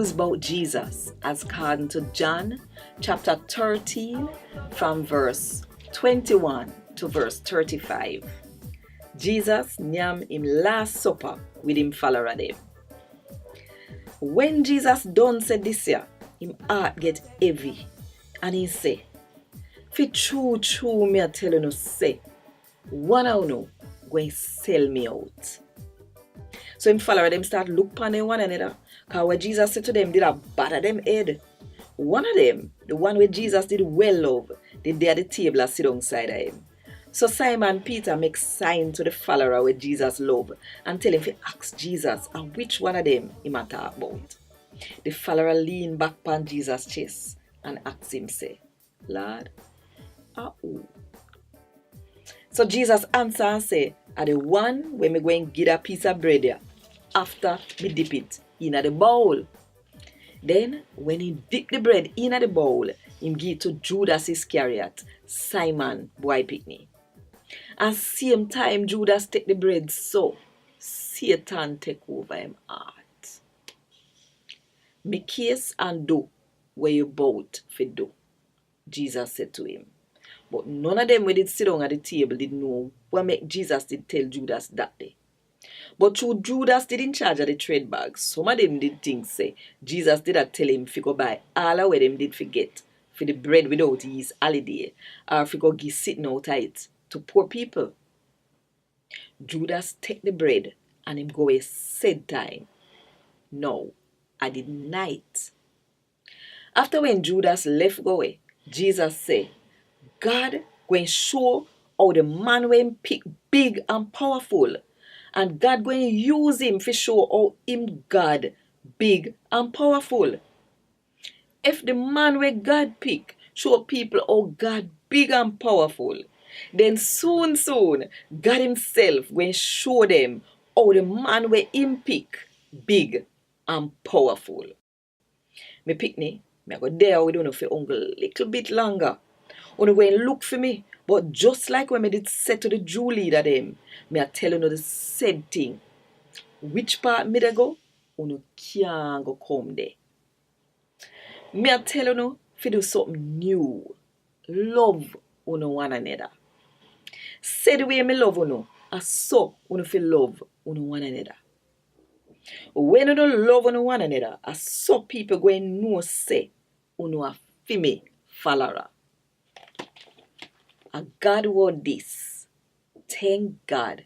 news about Jesus as according to John chapter 13 from verse 21 to verse 35. Jesus nyam him last supper with him follower them. When Jesus done said this year, him heart get heavy and he say, "Fi true me a tell you say, one of you going sell me out." So him follower them start look upon them one another. Because what Jesus said to them did a batter them head. One of them, the one where Jesus did well love, did there at the table and sit alongside of him. So Simon Peter make sign to the follower where Jesus love and tell him to ask Jesus and which one of them he might talk about. The follower lean back upon Jesus' chest and ask him say, "Lord, who?" So Jesus answer and say, "Are the one where me going get a piece of bread here after me dip it in the bowl." Then when he dip the bread in the bowl, him give it to Judas Iscariot, Simon boy picnic. And same time Judas take the bread, so Satan take over him heart. "Me case and do where you both for do," Jesus said to him. But none of them when did sit down at the table did know what make Jesus did tell Judas that day. But through Judas did in charge of the trade bags, some of them did think say Jesus did not tell him if he go buy all of what them did forget for the bread without his holiday, or if he go give sitting out of it to poor people. Judas take the bread and him go a said time, "No, I did night." After when Judas left go away, Jesus say, God going show how the man when him pick big and powerful. And God going use him to show how him God big and powerful. If the man where God pick show people how God big and powerful, then soon God himself going show them how the man where him pick big and powerful. Me picnic, me go there with you for uncle little bit longer. You go and look for me. But just like when me did say to the Jew leader them, me a tell you the same thing. Which part me they go? You can't go come there. Me a tell you fi do something new. Love one another. Say the way me love you, as so you fi love one another. When you don't love one another, as so people go and know say you a fi me follower. A Gad Wod Dis. Thank God